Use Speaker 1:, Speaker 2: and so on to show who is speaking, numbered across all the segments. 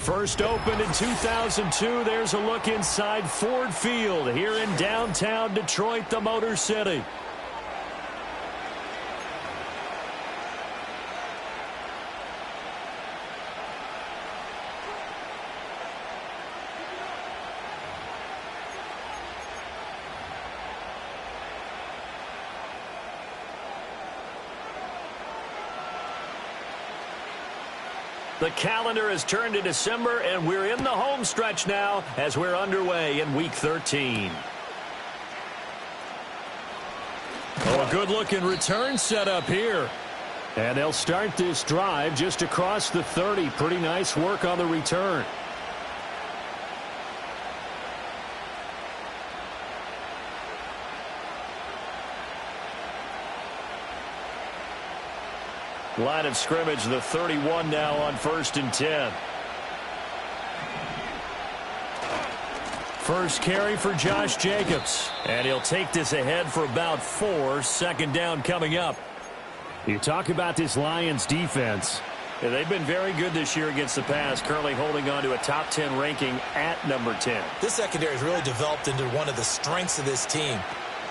Speaker 1: First opened in 2002, there's a look inside Ford Field here in downtown Detroit, the Motor City. The calendar has turned to December, and we're in the home stretch now as we're underway in Week 13. Oh, a good-looking return setup here. And they'll start this drive just across the 30. Pretty nice work on the return. Line of scrimmage, the 31 now on 1st and 10. First carry for Josh Jacobs. And he'll take this ahead for about 4. Second down coming up. You talk about this Lions defense. Yeah, they've been very good this year against the pass, currently holding on to a top 10 ranking at number 10.
Speaker 2: This secondary has really developed into one of the strengths of this team.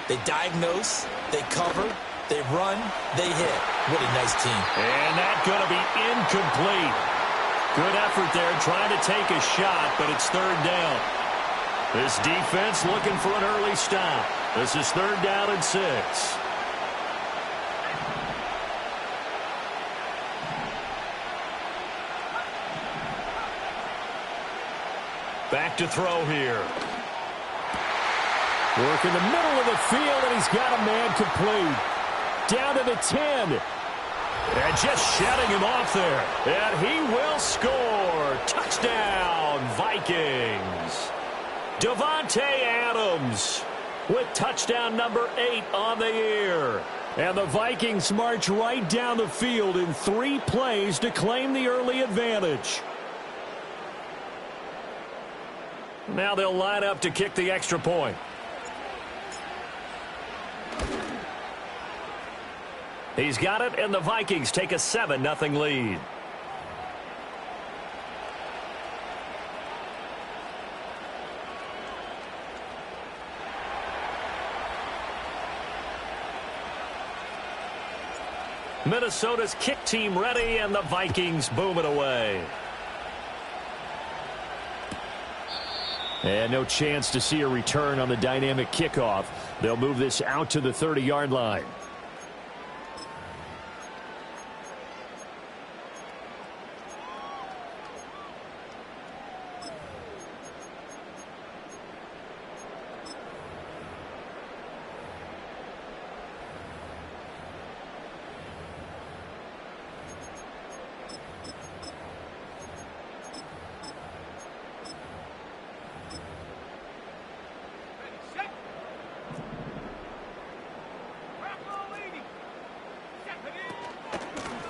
Speaker 2: They diagnose, they cover, they run, they hit. What a nice team.
Speaker 1: And that's going to be incomplete. Good effort there trying to take a shot, but it's third down. This defense looking for an early stop. This is third down and 6. Back to throw here. Work in the middle of the field, and he's got a man complete. Down to the 10. And just shutting him off there. And he will score. Touchdown, Vikings. Davante Adams with touchdown number 8 on the year. And the Vikings march right down the field in 3 plays to claim the early advantage. Now they'll line up to kick the extra point. He's got it, and the Vikings take a 7-0 lead. Minnesota's kick team ready, and the Vikings boom it away. And no chance to see a return on the dynamic kickoff. They'll move this out to the 30-yard line.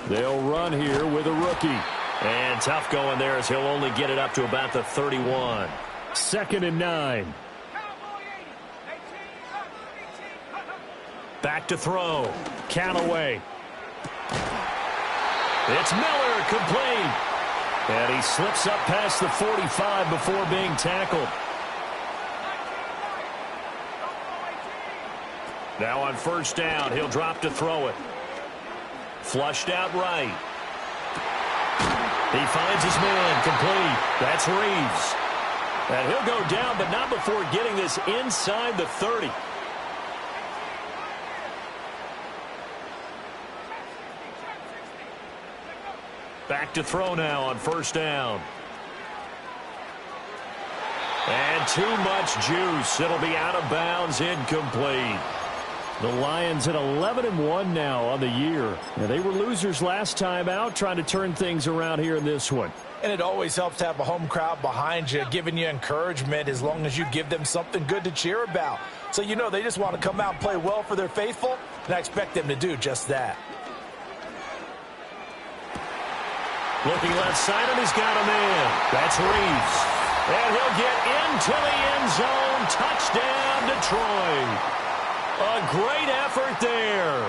Speaker 1: They'll run here with a rookie. And tough going there as he'll only get it up to about the 31. 2nd and 9. Back to throw. Callaway. It's Miller, complete. And he slips up past the 45 before being tackled. Now on first down, he'll drop to throw it. Flushed out right. He finds his man, complete. That's Reeves. And he'll go down, but not before getting this inside the 30. Back to throw now on first down. And too much juice. It'll be out of bounds, incomplete. The Lions at 11-1 now on the year. And they were losers last time out, trying to turn things around here in this one.
Speaker 2: And it always helps to have a home crowd behind you, giving you encouragement as long as you give them something good to cheer about. So you know they just want to come out and play well for their faithful, and I expect them to do just that.
Speaker 1: Looking left side, and he's got a man. That's Reeves. And he'll get into the end zone. Touchdown, Detroit. A great effort there.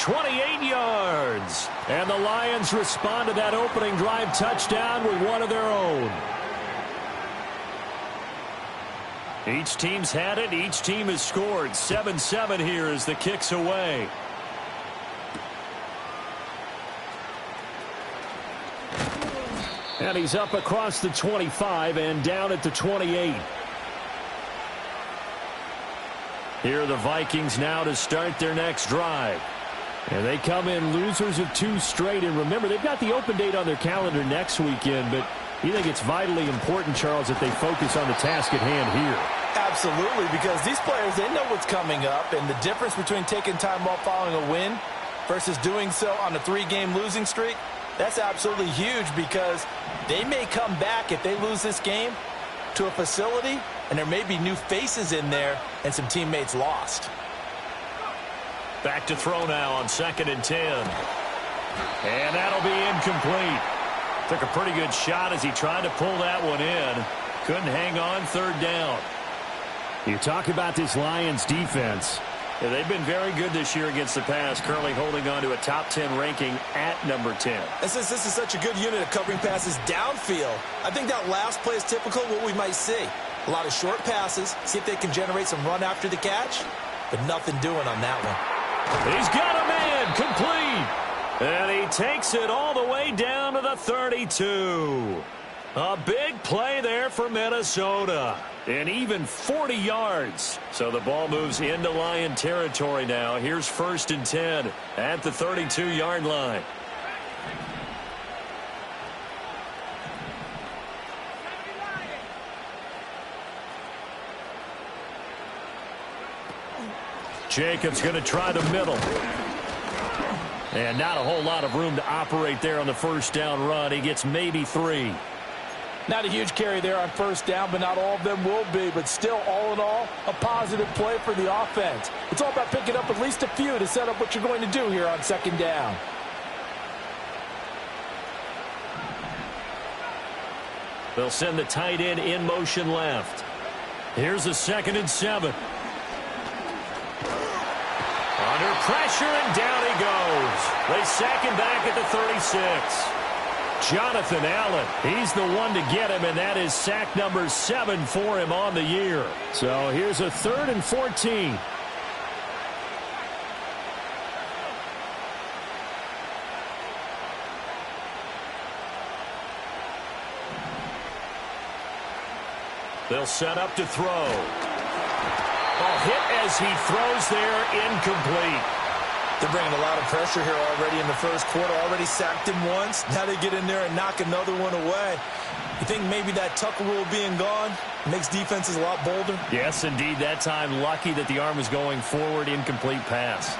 Speaker 1: 28 yards. And the Lions respond to that opening drive touchdown with one of their own. Each team's had it. Each team has scored. 7-7 here as the kick's away. And he's up across the 25 and down at the 28. Here are the Vikings now to start their next drive. And they come in losers of 2 straight. And remember, they've got the open date on their calendar next weekend. But you think it's vitally important, Charles, that they focus on the task at hand here?
Speaker 2: Absolutely, because these players, they know what's coming up. And the difference between taking time off following a win versus doing so on a 3-game losing streak, that's absolutely huge, because they may come back if they lose this game to a facility, and there may be new faces in there and some teammates lost.
Speaker 1: Back to throw now on 2nd and 10. And that'll be incomplete. Took a pretty good shot as he tried to pull that one in. Couldn't hang on 3rd down. You talk about this Lions defense. Yeah, they've been very good this year against the pass, currently holding on to a top 10 ranking at number 10.
Speaker 3: And since this is such a good unit of covering passes downfield, I think that last play is typical of what we might see. A lot of short passes, see if they can generate some run after the catch, but nothing doing on that one.
Speaker 1: He's got a man, complete. And he takes it all the way down to the 32. A big play there for Minnesota. And even 40 yards. So the ball moves into Lion territory now. Here's 1st and 10 at the 32-yard line. Jacobs going to try the middle. And not a whole lot of room to operate there on the 1st down run. He gets maybe 3.
Speaker 2: Not a huge carry there on 1st down, but not all of them will be. But still, all in all, a positive play for the offense. It's all about picking up at least a few to set up what you're going to do here on 2nd down.
Speaker 1: They'll send the tight end in motion left. Here's a 2nd and 7. Under pressure, and down he goes. They sack him back at the 36. Jonathan Allen, he's the one to get him, and that is sack number 7 for him on the year. So here's a 3rd and 14. They'll set up to throw. A hit as he throws there, incomplete.
Speaker 3: They're bringing a lot of pressure here already in the 1st quarter. Already sacked him once. Now they get in there and knock another one away. You think maybe that Tucker rule being gone makes defenses a lot bolder?
Speaker 1: Yes, indeed. That time, lucky that the arm was going forward, incomplete pass.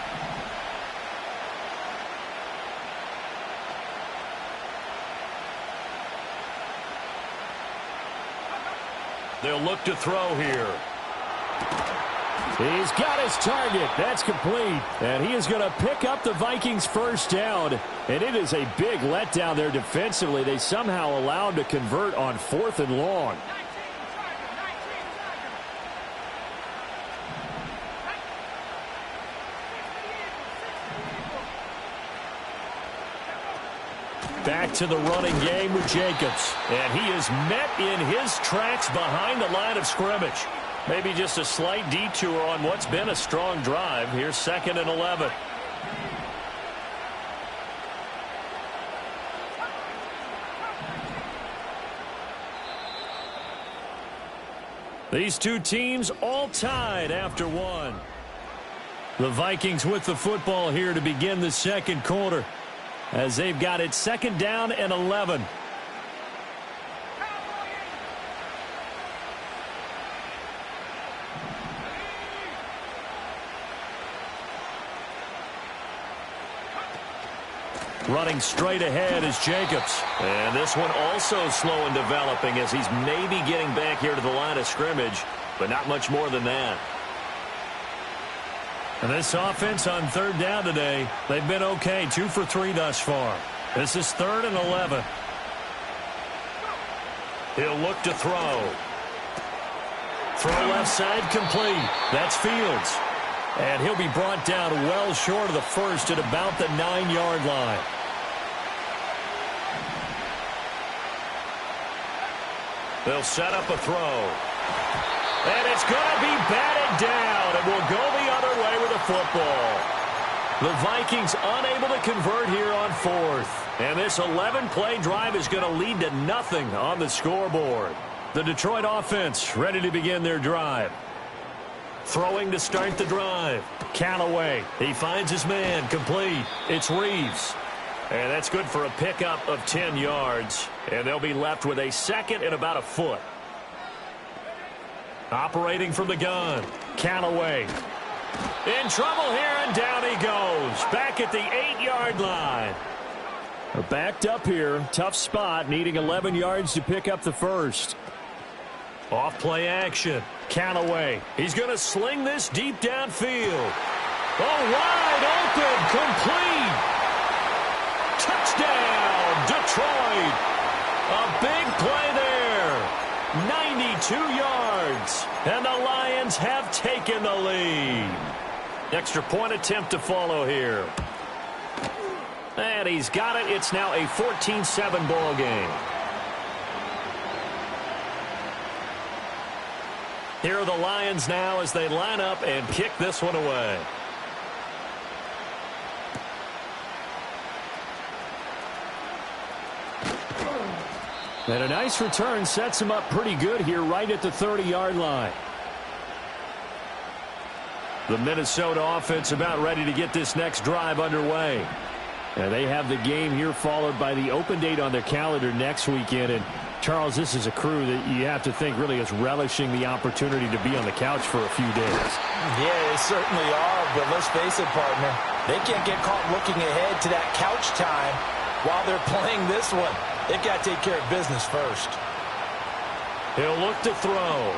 Speaker 1: They'll look to throw here. He's got his target. That's complete. And he is going to pick up the Vikings' 1st down. And it is a big letdown there defensively. They somehow allowed to convert on 4th and long. Back to the running game with Jacobs. And he is met in his tracks behind the line of scrimmage. Maybe just a slight detour on what's been a strong drive. Here's 2nd and 11. These two teams all tied after 1. The Vikings with the football here to begin the 2nd quarter, as they've got it 2nd down and 11. Running straight ahead is Jacobs. And this one also slow in developing as he's maybe getting back here to the line of scrimmage, but not much more than that. And this offense on 3rd down today, they've been okay. 2 for 3 thus far. This is 3rd and 11. He'll look to throw. Throw left side complete. That's Fields. And he'll be brought down well short of the first at about the 9-yard line. They'll set up a throw. And it's going to be batted down, and will go the other way with the football. The Vikings unable to convert here on fourth. And this 11-play drive is going to lead to nothing on the scoreboard. The Detroit offense ready to begin their drive. Throwing to start the drive. Callaway. He finds his man. Complete. It's Reeves. And that's good for a pickup of 10 yards. And they'll be left with a second and about a foot. Operating from the gun. Callaway. In trouble here, and down he goes. Back at the 8-yard line. They're backed up here. Tough spot, needing 11 yards to pick up the first. Off play action. Callaway. He's going to sling this deep downfield. Oh, wide open. Complete. Touchdown, Detroit. A big play there. 92 yards. And the Lions have taken the lead. Extra point attempt to follow here. And he's got it. It's now a 14-7 ball game. Here are the Lions now as they line up and kick this one away. And a nice return sets him up pretty good here right at the 30-yard line. The Minnesota offense about ready to get this next drive underway. And they have the game here followed by the open date on their calendar next weekend. And Charles, this is a crew that you have to think really is relishing the opportunity to be on the couch for a few days.
Speaker 2: Yeah, they certainly are, but let's face it, partner. They can't get caught looking ahead to that couch time while they're playing this one. They've got to take care of business first.
Speaker 1: He'll look to throw.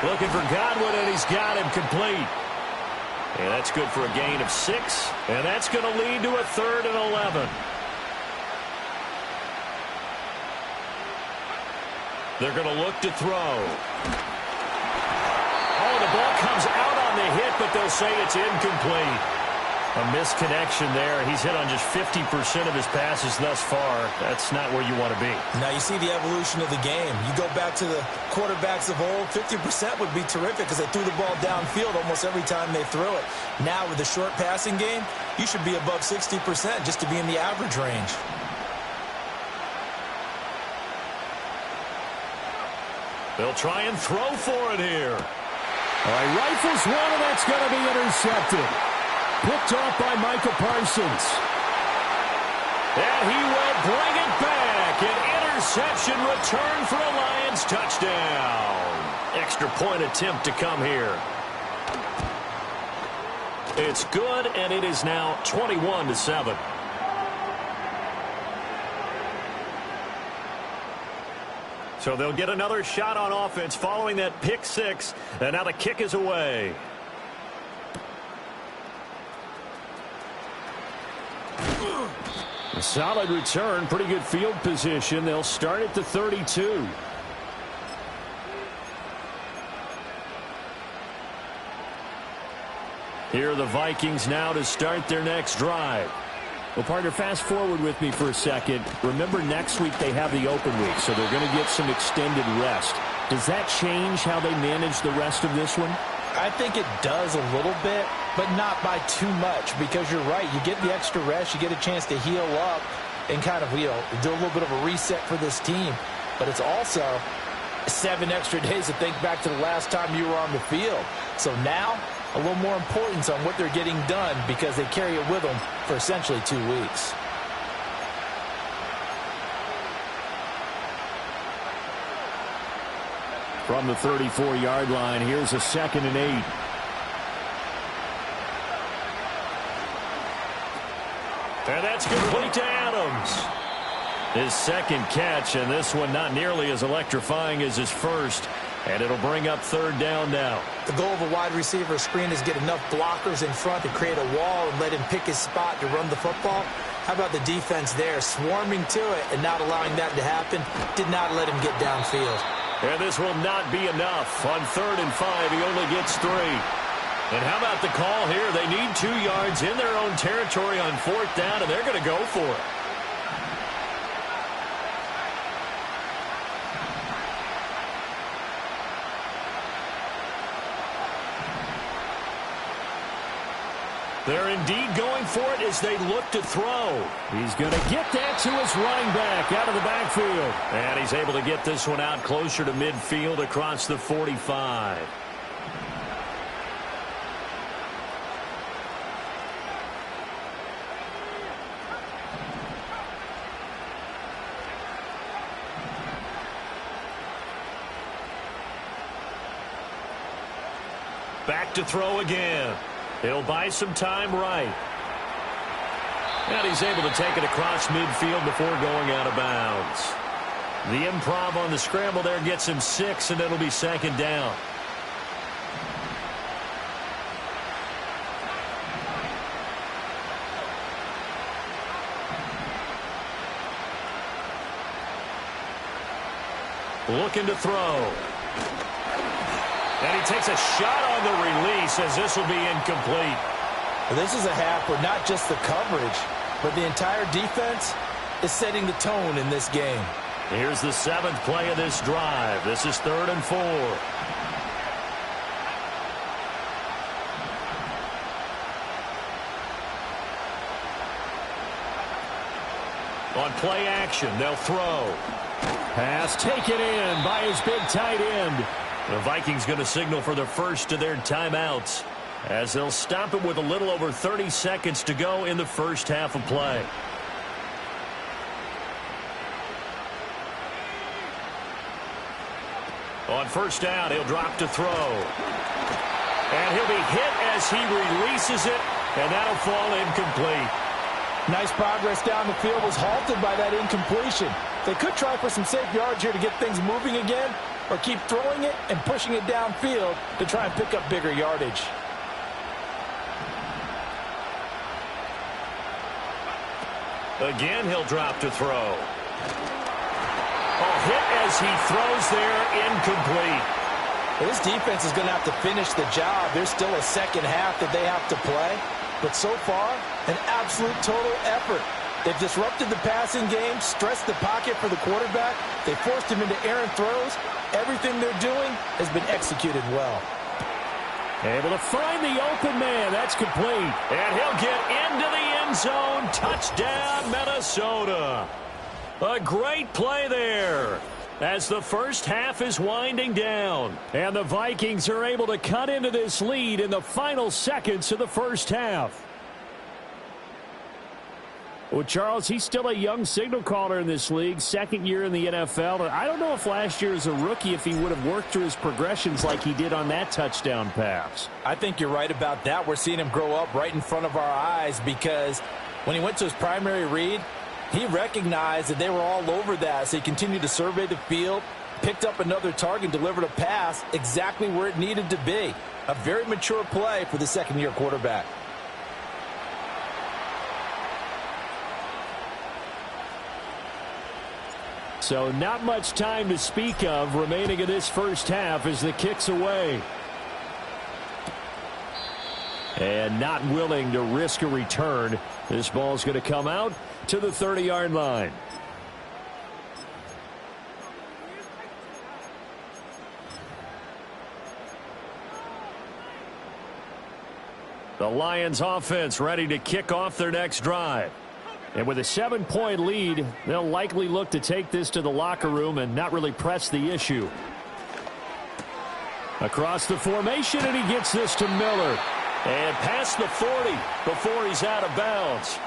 Speaker 1: Looking for Godwin, and he's got him complete. And that's good for a gain of 6. And that's going to lead to a 3rd and 11. They're going to look to throw. Oh, the ball comes out on the hit, but they'll say it's incomplete. A misconnection there. He's hit on just 50% of his passes thus far. That's not where you want to be.
Speaker 3: Now you see the evolution of the game. You go back to the quarterbacks of old, 50% would be terrific because they threw the ball downfield almost every time they threw it. Now with the short passing game, you should be above 60% just to be in the average range.
Speaker 1: They'll try and throw for it here. All right, rifles one, and that's going to be intercepted. Picked off by Micah Parsons. And he will bring it back. An interception return for a Lions touchdown. Extra point attempt to come here. It's good, and it is now 21-7. So they'll get another shot on offense following that pick 6. And now the kick is away. A solid return, pretty good field position. They'll start at the 32. Here are the Vikings now to start their next drive. Well, partner, fast forward with me for a second. Remember, next week they have the open week, so they're going to get some extended rest. Does that change how they manage the rest of this one?
Speaker 2: I think it does a little bit, but not by too much, because you're right. You get the extra rest. You get a chance to heal up and kind of, do a little bit of a reset for this team. But it's also 7 extra days to think back to the last time you were on the field. So now, a little more importance on what they're getting done because they carry it with them for essentially 2 weeks.
Speaker 1: From the 34-yard line, here's a 2nd and 8. And that's complete to Adams. His second catch, and this one not nearly as electrifying as his first. And it'll bring up 3rd down now.
Speaker 3: The goal of a wide receiver screen is get enough blockers in front to create a wall and let him pick his spot to run the football. How about the defense there, swarming to it and not allowing that to happen? Did not let him get downfield.
Speaker 1: And this will not be enough. On 3rd and 5, he only gets 3. And how about the call here? They need 2 yards in their own territory on 4th down, and they're going to go for it. They're indeed going for it as they look to throw.
Speaker 4: He's going to get that to his running back out of the backfield.
Speaker 1: And he's able to get this one out closer to midfield across the 45. Back to throw again. He'll buy some time right. And he's able to take it across midfield before going out of bounds. The improv on the scramble there gets him 6, and it'll be 2nd down. Looking to throw. And he takes a shot on the release as this will be incomplete.
Speaker 2: Well, this is a half where not just the coverage, but the entire defense is setting the tone in this game.
Speaker 1: Here's the 7th play of this drive. This is 3rd and 4. On play action, they'll throw.
Speaker 4: Pass taken in by his big tight end.
Speaker 1: The Vikings going to signal for the first of their timeouts as they'll stop it with a little over 30 seconds to go in the first half of play. On 1st down, he'll drop to throw. And he'll be hit as he releases it, and that'll fall incomplete.
Speaker 2: Nice progress down the field, was halted by that incompletion. They could try for some safe yards here to get things moving again, or keep throwing it and pushing it downfield to try and pick up bigger yardage.
Speaker 1: Again, he'll drop to throw. Hit as he throws there, incomplete.
Speaker 2: Well, this defense is going to have to finish the job. There's still a second half that they have to play. But so far, an absolute total effort. They've disrupted the passing game, stressed the pocket for the quarterback. They forced him into errant throws. Everything they're doing has been executed well.
Speaker 4: Able to find the open man. That's complete.
Speaker 1: And he'll get into the end zone. Touchdown, Minnesota. A great play there as the first half is winding down.
Speaker 4: And the Vikings are able to cut into this lead in the final seconds of the first half. Well, Charles, he's still a young signal caller in this league, 2nd year in the NFL. And I don't know if last year as a rookie if he would have worked through his progressions like he did on that touchdown pass.
Speaker 2: I think you're right about that. We're seeing him grow up right in front of our eyes because when he went to his primary read, he recognized that they were all over that, so he continued to survey the field, picked up another target, delivered a pass exactly where it needed to be. A very mature play for the 2nd-year quarterback.
Speaker 4: So not much time to speak of remaining in this first half as the kick's away. And not willing to risk a return. This ball's going to come out to the 30-yard line. The Lions offense ready to kick off their next drive. And with a 7-point lead, they'll likely look to take this to the locker room and not really press the issue. Across the formation, and he gets this to Miller. And past the 40 before he's out of bounds.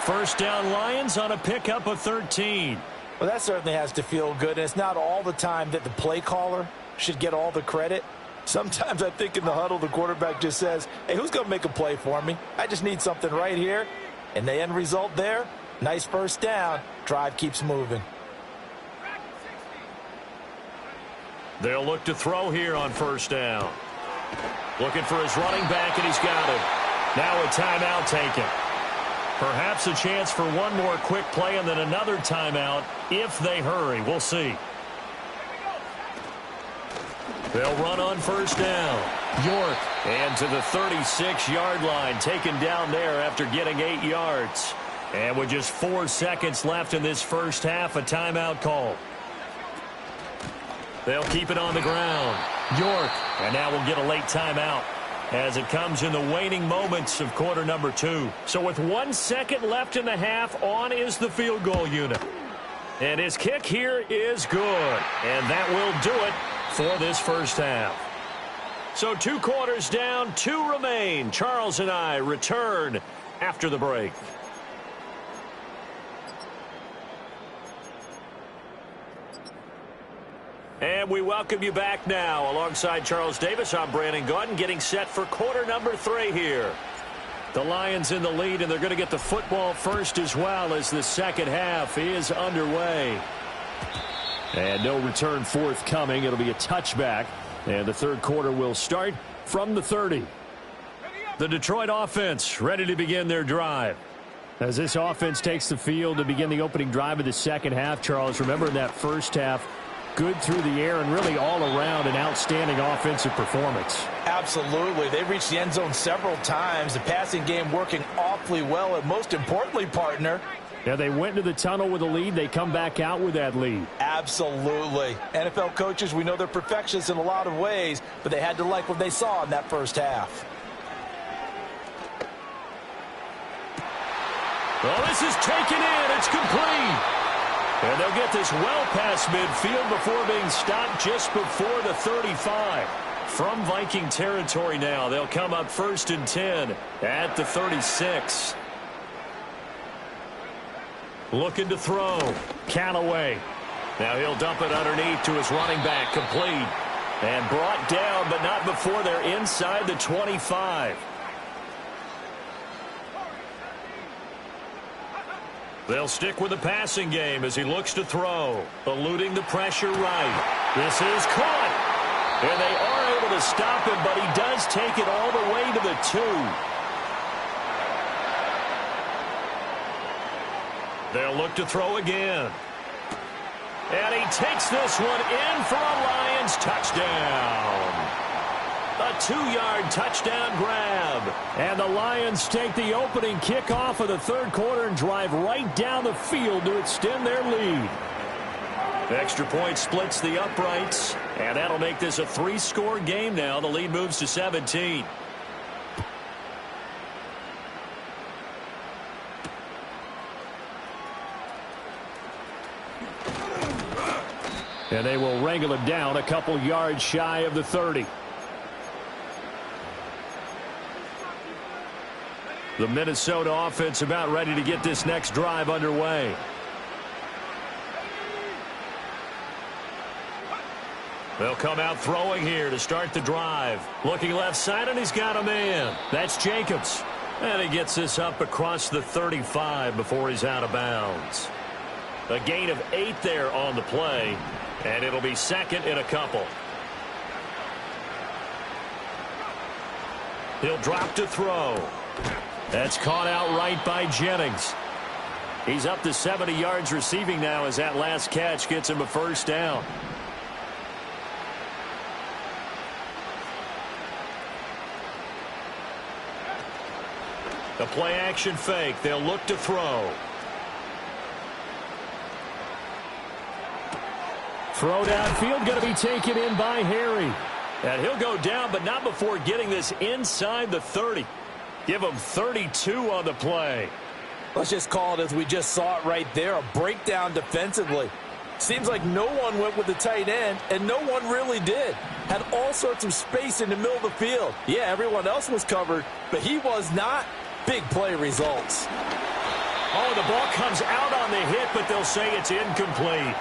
Speaker 4: First down Lions on a pickup of 13.
Speaker 2: Well, that certainly has to feel good. And it's not all the time that the play caller should get all the credit. Sometimes I think in the huddle, the quarterback just says, hey, who's going to make a play for me? I just need something right here. And the end result there, nice first down. Drive keeps moving.
Speaker 1: They'll look to throw here on first down. Looking for his running back, and he's got it. Now a timeout taken. Perhaps a chance for one more quick play and then another timeout if they hurry. We'll see. They'll run on first down.
Speaker 4: York. And to the 36-yard line, taken down there after getting 8 yards. And with just 4 seconds left in this first half, a timeout call. They'll keep it on the ground. York. And now we'll get a late timeout as it comes in the waning moments of quarter number 2. So with 1 second left in the half, on is the field goal unit. And his kick here is good. And that will do it for this first half. So 2 quarters down, 2 remain. Charles and I return after the break. And we welcome you back now. Alongside Charles Davis, I'm Brandon Gaudin, getting set for quarter number 3 here. The Lions in the lead, and they're going to get the football first as well as the second half is underway. And no return forthcoming. It'll be a touchback, and the third quarter will start from the 30. The Detroit offense ready to begin their drive. As this offense takes the field to begin the opening drive of the second half, Charles, remember in that first half, good through the air and really all around an outstanding offensive performance.
Speaker 2: Absolutely. They reached the end zone several times. The passing game working awfully well. And most importantly, partner,
Speaker 4: yeah, they went into the tunnel with a lead. They come back out with that lead.
Speaker 2: Absolutely. NFL coaches, we know they're perfectionists in a lot of ways, but they had to like what they saw in that first half.
Speaker 4: Well, this is taken in. It's complete. And they'll get this well past midfield before being stopped just before the 35. From Viking territory now, they'll come up 1st and 10 at the 36. Looking to throw. Callaway. Now he'll dump it underneath to his running back, complete. And brought down, but not before they're inside the 25. They'll stick with the passing game as he looks to throw. Eluding the pressure right. This is caught. And they are able to stop him, but he does take it all the way to the 2. They'll look to throw again. And he takes this one in for a Lions touchdown. A 2-yard touchdown grab. And the Lions take the opening kickoff of the third quarter and drive right down the field to extend their lead. The extra point splits the uprights, and that'll make this a 3-score game now. The lead moves to 17. And they will wrangle it down a couple yards shy of the 30. The Minnesota offense about ready to get this next drive underway. They'll come out throwing here to start the drive. Looking left side, and he's got a man. That's Jacobs. And he gets this up across the 35 before he's out of bounds. A gain of 8 there on the play, and it'll be second and a couple. He'll drop to throw. That's caught out right by Jennings. He's up to 70 yards receiving now as that last catch gets him a first down. The play action fake. They'll look to throw. Throw downfield going to be taken in by Harry. And he'll go down, but not before getting this inside the 30. Give him 32 on the play.
Speaker 2: Let's just call it as we just saw it right there, a breakdown defensively. Seems like no one went with the tight end, and no one really did. Had all sorts of space in the middle of the field. Yeah, everyone else was covered, but he was not. Big play results.
Speaker 4: Oh, the ball comes out on the hit, but they'll say it's incomplete.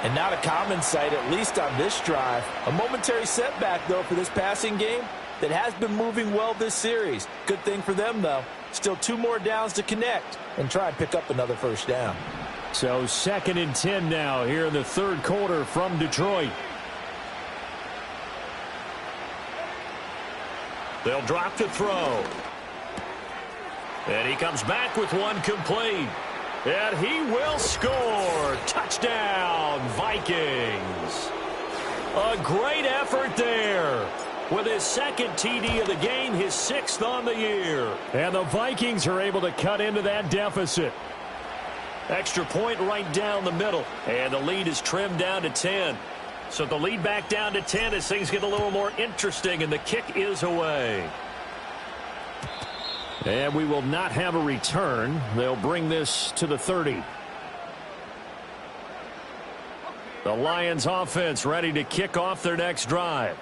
Speaker 2: And not a common sight, at least on this drive. A momentary setback, though, for this passing game that has been moving well this series. Good thing for them, though. Still 2 more downs to connect and try and pick up another first down.
Speaker 4: So 2nd and 10 now here in the third quarter from Detroit. They'll drop to throw. And he comes back with one complete. And he will score. Touchdown, Vikings. A great effort there.
Speaker 1: with his second TD of the game, his 6th on the year.
Speaker 4: And the Vikings are able to cut into that deficit.
Speaker 1: Extra point right down the middle. And the lead is trimmed down to 10. So the lead back down to 10 as things get a little more interesting, and the kick is away.
Speaker 4: And we will not have a return. They'll bring this to the 30. The Lions offense ready to kick off their next drive.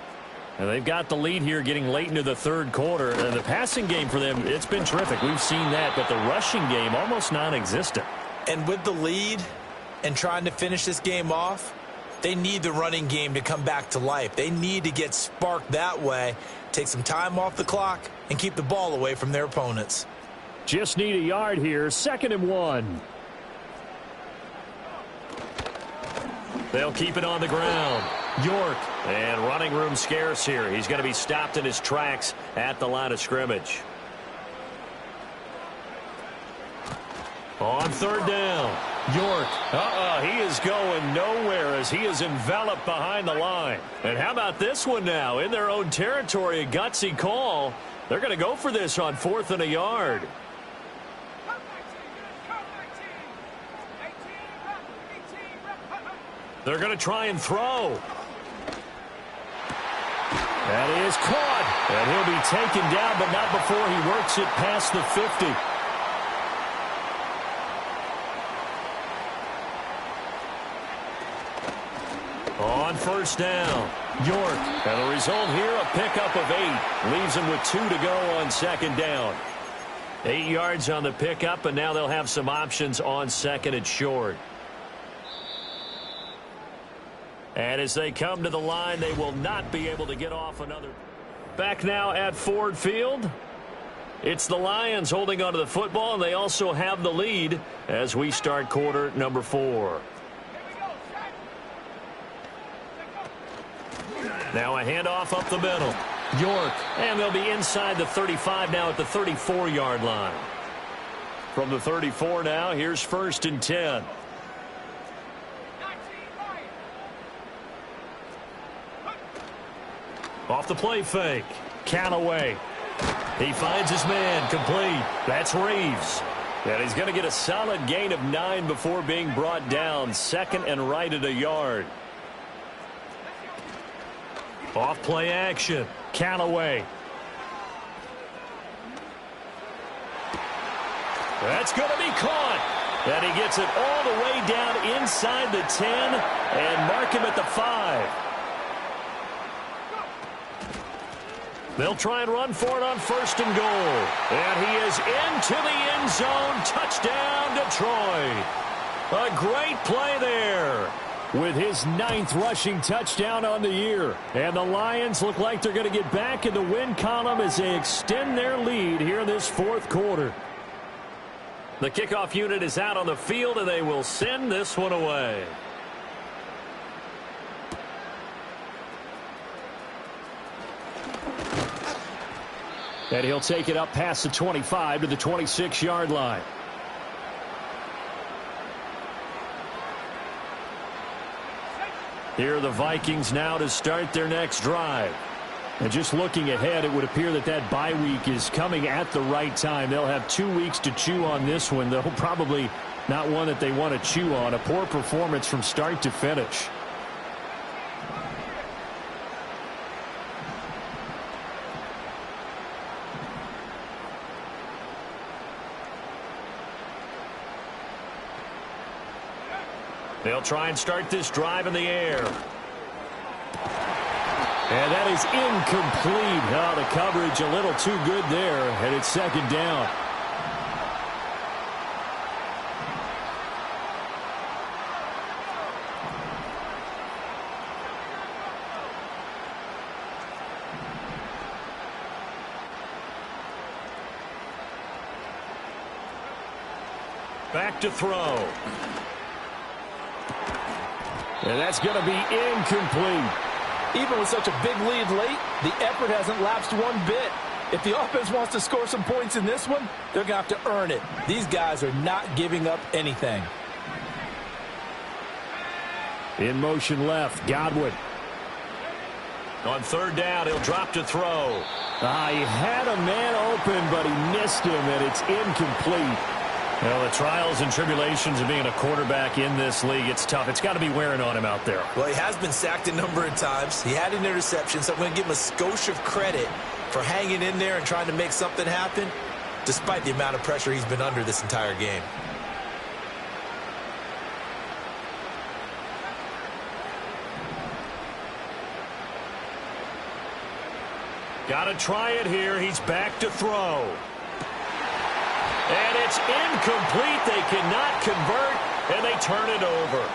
Speaker 4: And they've got the lead here getting late into the third quarter. And the passing game for them, it's been terrific. We've seen that, but the rushing game almost non-existent.
Speaker 2: And with the lead and trying to finish this game off, they need the running game to come back to life. They need to get sparked that way, take some time off the clock, and keep the ball away from their opponents.
Speaker 4: Just need a yard here. 2nd and 1.
Speaker 1: They'll keep it on the ground. York, and running room scarce here. He's going to be stopped in his tracks at the line of scrimmage. On 3rd down, York. He is going nowhere as he is enveloped behind the line. And how about this one now? In their own territory, a gutsy call. They're going to go for this on 4th and a yard. They're going to try and throw. That is caught. And he'll be taken down, but not before he works it past the 50. On 1st down, York. And the result here, a pickup of 8. Leaves him with 2 to go on 2nd down. 8 yards on the pickup, and now they'll have some options on 2nd and short. And as they come to the line, they will not be able to get off another. Back now at Ford Field. It's the Lions holding onto the football, and they also have the lead as we start quarter number 4. Now a handoff up the middle. York, and they'll be inside the 35 now at the 34-yard line. From the 34 now, here's 1st and 10. Off the play fake. Callaway. He finds his man. Complete. That's Reeves. And he's going to get a solid gain of 9 before being brought down. 2nd and right at a yard. Off play action. Callaway. That's going to be caught. And he gets it all the way down inside the 10 and mark him at the 5. They'll try and run for it on 1st and goal. And he is into the end zone. Touchdown, Detroit. A great play there.
Speaker 4: With his 9th rushing touchdown on the year. And the Lions look like they're going to get back in the win column as they extend their lead here in this 4th quarter. The kickoff unit is out on the field, and they will send this one away. And he'll take it up past the 25 to the 26-yard line. Here are the Vikings now to start their next drive. And just looking ahead, it would appear that that bye week is coming at the right time. They'll have 2 weeks to chew on this one, though probably not one that they want to chew on. A poor performance from start to finish. They'll try and start this drive in the air. And that is incomplete. Oh, the coverage a little too good there, and it's 2nd down. Back to throw. And that's going to be incomplete.
Speaker 2: Even with such a big lead late, the effort hasn't lapsed one bit. If the offense wants to score some points in this one, they're going to have to earn it. These guys are not giving up anything.
Speaker 4: In motion left, Godwin. On third down, he'll drop to throw.
Speaker 1: He had a man open, but he missed him, and it's incomplete.
Speaker 4: Well, the trials and tribulations of being a quarterback in this league, it's tough. It's got to be wearing on him out there.
Speaker 3: Well, he has been sacked a number of times. He had an interception, so I'm going to give him a skosh of credit for hanging in there and trying to make something happen, despite the amount of pressure he's been under this entire game.
Speaker 4: Got to try it here. He's back to throw. And it's incomplete. They cannot convert, and they turn it over.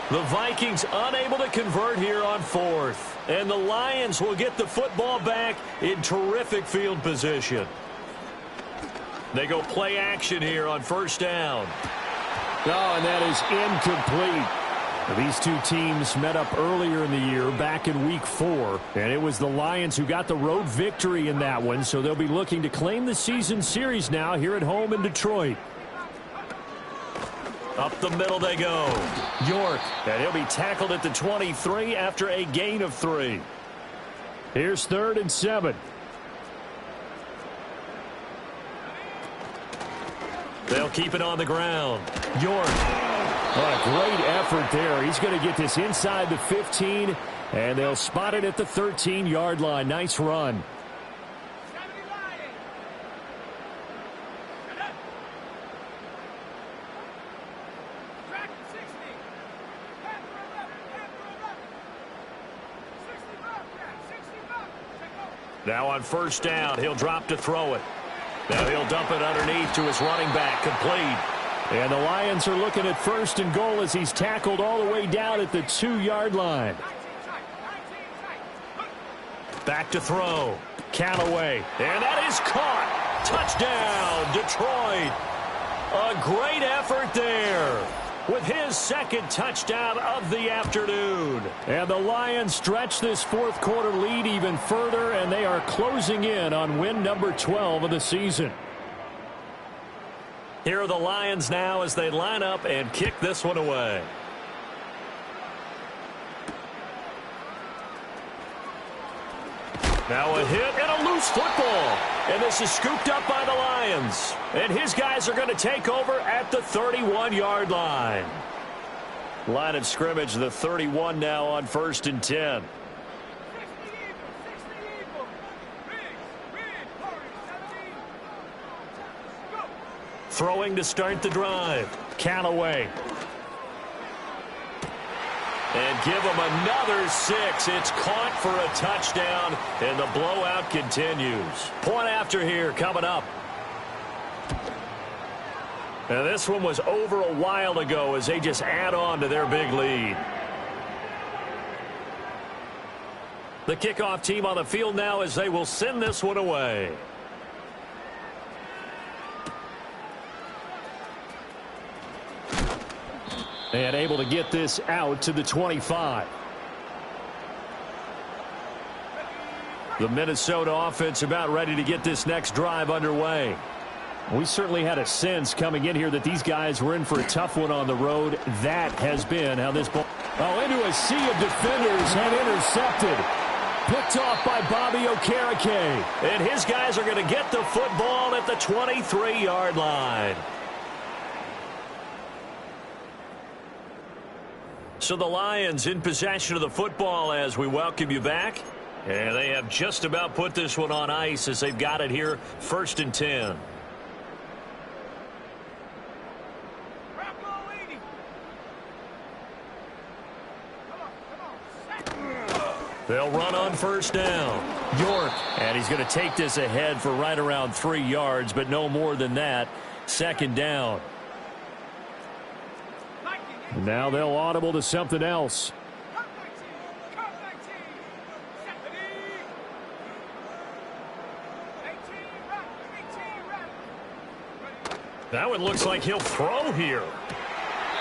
Speaker 4: The Vikings unable to convert here on fourth. And the Lions will get the football back in terrific field position. They go play action here on first down.
Speaker 1: And that is incomplete. These two teams met up earlier in the year, back in Week 4, and it was the Lions who got the road victory in that one, so they'll be looking to claim the season series now here at home in Detroit.
Speaker 4: Up the middle they go. York, and he'll be tackled at the 23 after a gain of 3.
Speaker 1: Here's 3rd and 7.
Speaker 4: They'll keep it on the ground. York.
Speaker 1: What a great effort there. He's going to get this inside the 15, and they'll spot it at the 13-yard line. Nice run.
Speaker 4: Now on first down, he'll drop to throw it. Now he'll dump it underneath to his running back, complete.
Speaker 1: And the Lions are looking at 1st and goal as he's tackled all the way down at the 2-yard line.
Speaker 4: Back to throw. Callaway. And that is caught. Touchdown, Detroit. A great effort there with his 2nd touchdown of the afternoon.
Speaker 1: And the Lions stretch this 4th quarter lead even further, and they are closing in on win number 12 of the season.
Speaker 4: Here are the Lions now as they line up and kick this one away. Now a hit and a loose football. And this is scooped up by the Lions. And his guys are going to take over at the 31-yard line. Line of scrimmage, the 31 now on 1st and 10. Throwing to start the drive. Callaway. And give him another 6. It's caught for a touchdown, and the blowout continues. Point after here coming up. And this one was over a while ago as they just add on to their big lead. The kickoff team on the field now as they will send this one away.
Speaker 1: And able to get this out to the 25. The Minnesota offense about ready to get this next drive underway. We certainly had a sense coming in here that these guys were in for a tough one on the road. That has been how this ball... into a sea of defenders and intercepted. Picked off by Bobby Okereke.
Speaker 4: And his guys are going to get the football at the 23-yard line. So the Lions in possession of the football as we welcome you back. And they have just about put this one on ice as they've got it here 1st and 10. They'll run on first down. York. And he's going to take this ahead for right around 3 yards, but no more than that. 2nd down.
Speaker 1: Now they'll audible to something else.
Speaker 4: That one looks like he'll throw here.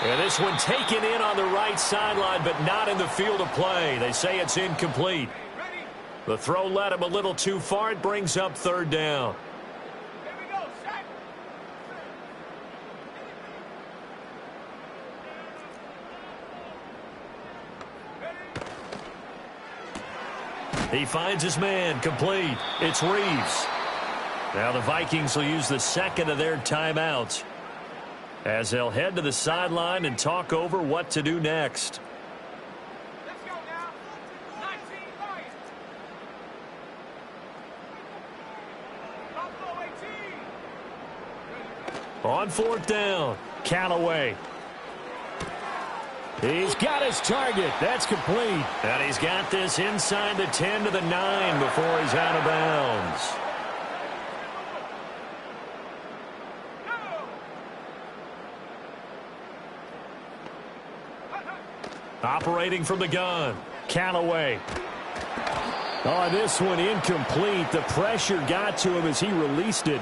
Speaker 4: And this one taken in on the right sideline, but not in the field of play. They say it's incomplete. The throw led him a little too far. It brings up 3rd down. He finds his man, complete. It's Reeves. Now the Vikings will use the second of their timeouts as they'll head to the sideline and talk over what to do next.
Speaker 5: Let's go now. 19 Lions. Buffalo 18.
Speaker 4: On fourth down, Callaway.
Speaker 1: He's got his target. That's complete.
Speaker 4: And he's got this inside the 10 to the 9 before he's out of bounds. Operating from the gun, Callaway.
Speaker 1: Oh, this one incomplete. The pressure got to him as he released it.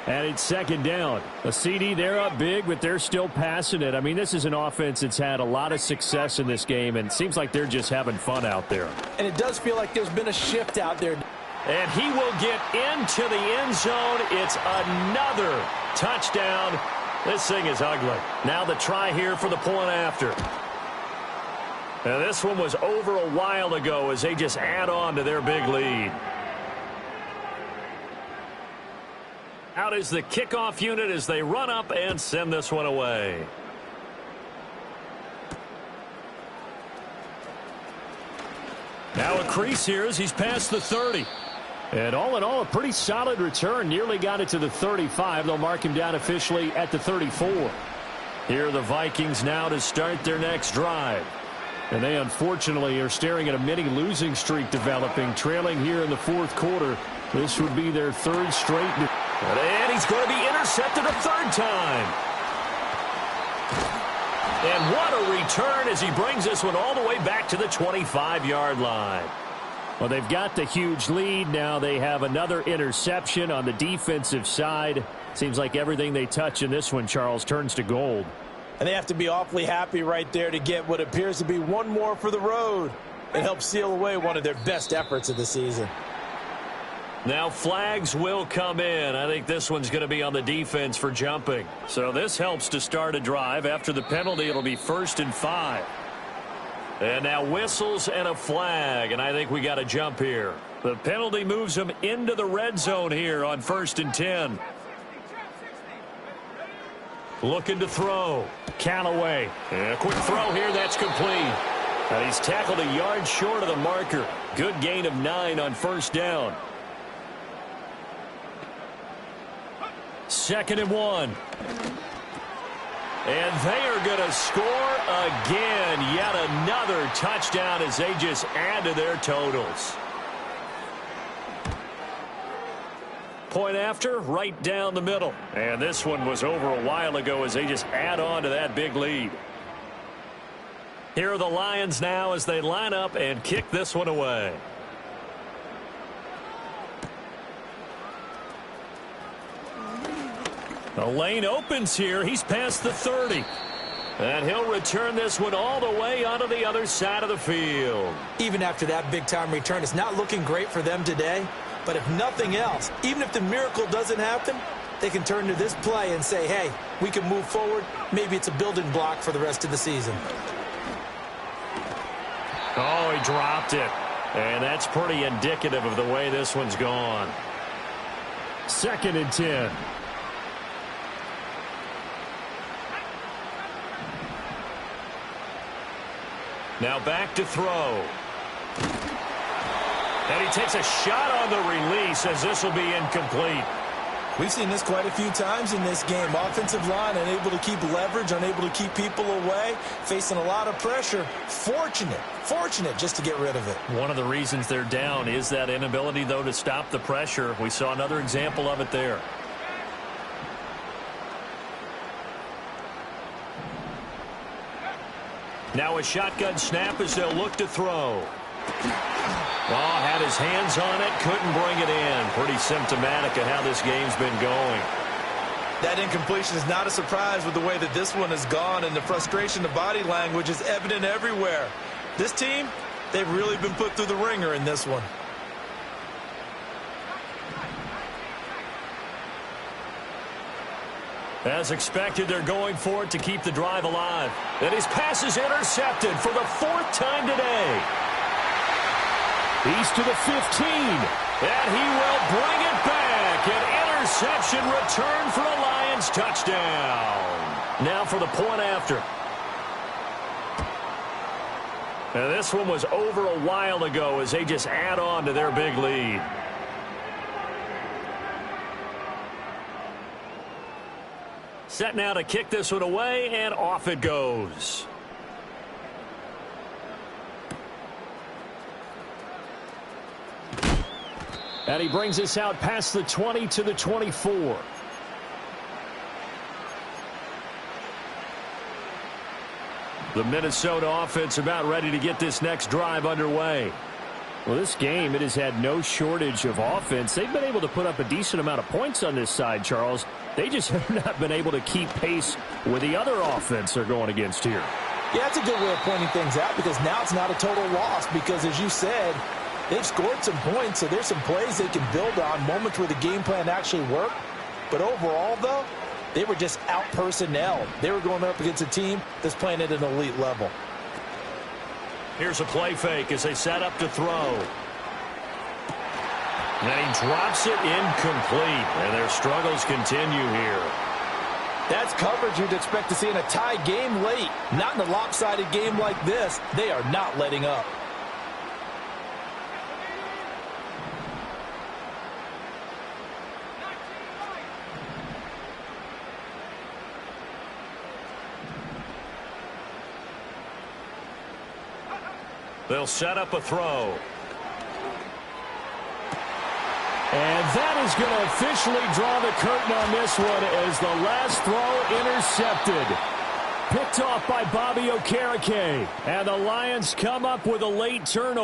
Speaker 1: And it's second down. A CD, they're up big, but they're still passing it. I mean, this is an offense that's had a lot of success in this game, and it seems like they're just having fun out there.
Speaker 2: And it does feel like there's been a shift out there.
Speaker 4: And he will get into the end zone. It's another touchdown. This thing is ugly. Now the try here for the point after. Now this one was over a while ago as they just add on to their big lead. Out is the kickoff unit as they run up and send this one away. Now a crease here as he's past the 30.
Speaker 1: And all in all, a pretty solid return. Nearly got it to the 35. They'll mark him down officially at the 34.
Speaker 4: Here are the Vikings now to start their next drive.
Speaker 1: And they unfortunately are staring at a mini losing streak developing, trailing here in the fourth quarter. This would be their third straight.
Speaker 4: And he's going to be intercepted a third time. And what a return as he brings this one all the way back to the 25-yard line.
Speaker 1: Well, they've got the huge lead. Now they have another interception on the defensive side. Seems like everything they touch in this one, Charles, turns to gold.
Speaker 2: And they have to be awfully happy right there to get what appears to be one more for the road. It helps seal away one of their best efforts of the season.
Speaker 4: Now flags will come in. I think this one's going to be on the defense for jumping. So this helps to start a drive. After the penalty, it'll be 1st and 5. And now whistles and a flag, and I think we got a jump here. The penalty moves them into the red zone here on 1st and 10. Looking to throw. Callaway. And a quick throw here. That's complete. And he's tackled a yard short of the marker. Good gain of 9 on 1st down. 2nd and 1. And they are going to score again. Yet another touchdown as they just add to their totals. Point after, right down the middle. And this one was over a while ago as they just add on to that big lead. Here are the Lions now as they line up and kick this one away. The lane opens here. He's past the 30. And he'll return this one all the way onto the other side of the field.
Speaker 2: Even after that big-time return, it's not looking great for them today. But if nothing else, even if the miracle doesn't happen, they can turn to this play and say, hey, we can move forward. Maybe it's a building block for the rest of the season.
Speaker 4: Oh, he dropped it. And that's pretty indicative of the way this one's gone.
Speaker 1: 2nd and 10.
Speaker 4: Now back to throw. And he takes a shot on the release as this will be incomplete.
Speaker 3: We've seen this quite a few times in this game. Offensive line unable to keep leverage, unable to keep people away, facing a lot of pressure. Fortunate just to get rid of it.
Speaker 4: One of the reasons they're down is that inability, though, to stop the pressure. We saw another example of it there. Now a shotgun snap as they'll look to throw. Oh, had his hands on it, couldn't bring it in. Pretty symptomatic of how this game's been going.
Speaker 3: That incompletion is not a surprise with the way that this one has gone, and the frustration, the body language is evident everywhere. This team, they've really been put through the ringer in this one.
Speaker 4: As expected, they're going for it to keep the drive alive. And his pass is intercepted for the 4th time today.
Speaker 1: He's to the 15. And he will bring it back. An interception return for a Lions touchdown. Now for the point after. Now this one was over a while ago as they just add on to their big lead. Set now to kick this one away, and off it goes. And he brings us out past the 20 to the 24. The Minnesota offense about ready to get this next drive underway. Well, this game, it has had no shortage of offense. They've been able to put up a decent amount of points on this side, Charles. They just have not been able to keep pace with the other offense they're going against here.
Speaker 2: Yeah, that's a good way of pointing things out because now it's not a total loss because, as you said, they've scored some points, so there's some plays they can build on, moments where the game plan actually worked. But overall, though, they were just out-personnel. They were going up against a team that's playing at an elite level.
Speaker 1: Here's a play fake as they set up to throw. And he drops it incomplete, and their struggles continue here.
Speaker 2: That's coverage you'd expect to see in a tie game late. Not in a lopsided game like this. They are not letting up.
Speaker 1: They'll set up a throw.
Speaker 4: And that is going to officially draw the curtain on this one as the last throw intercepted. Picked off by Bobby Okereke. And the Lions come up with a late turnover.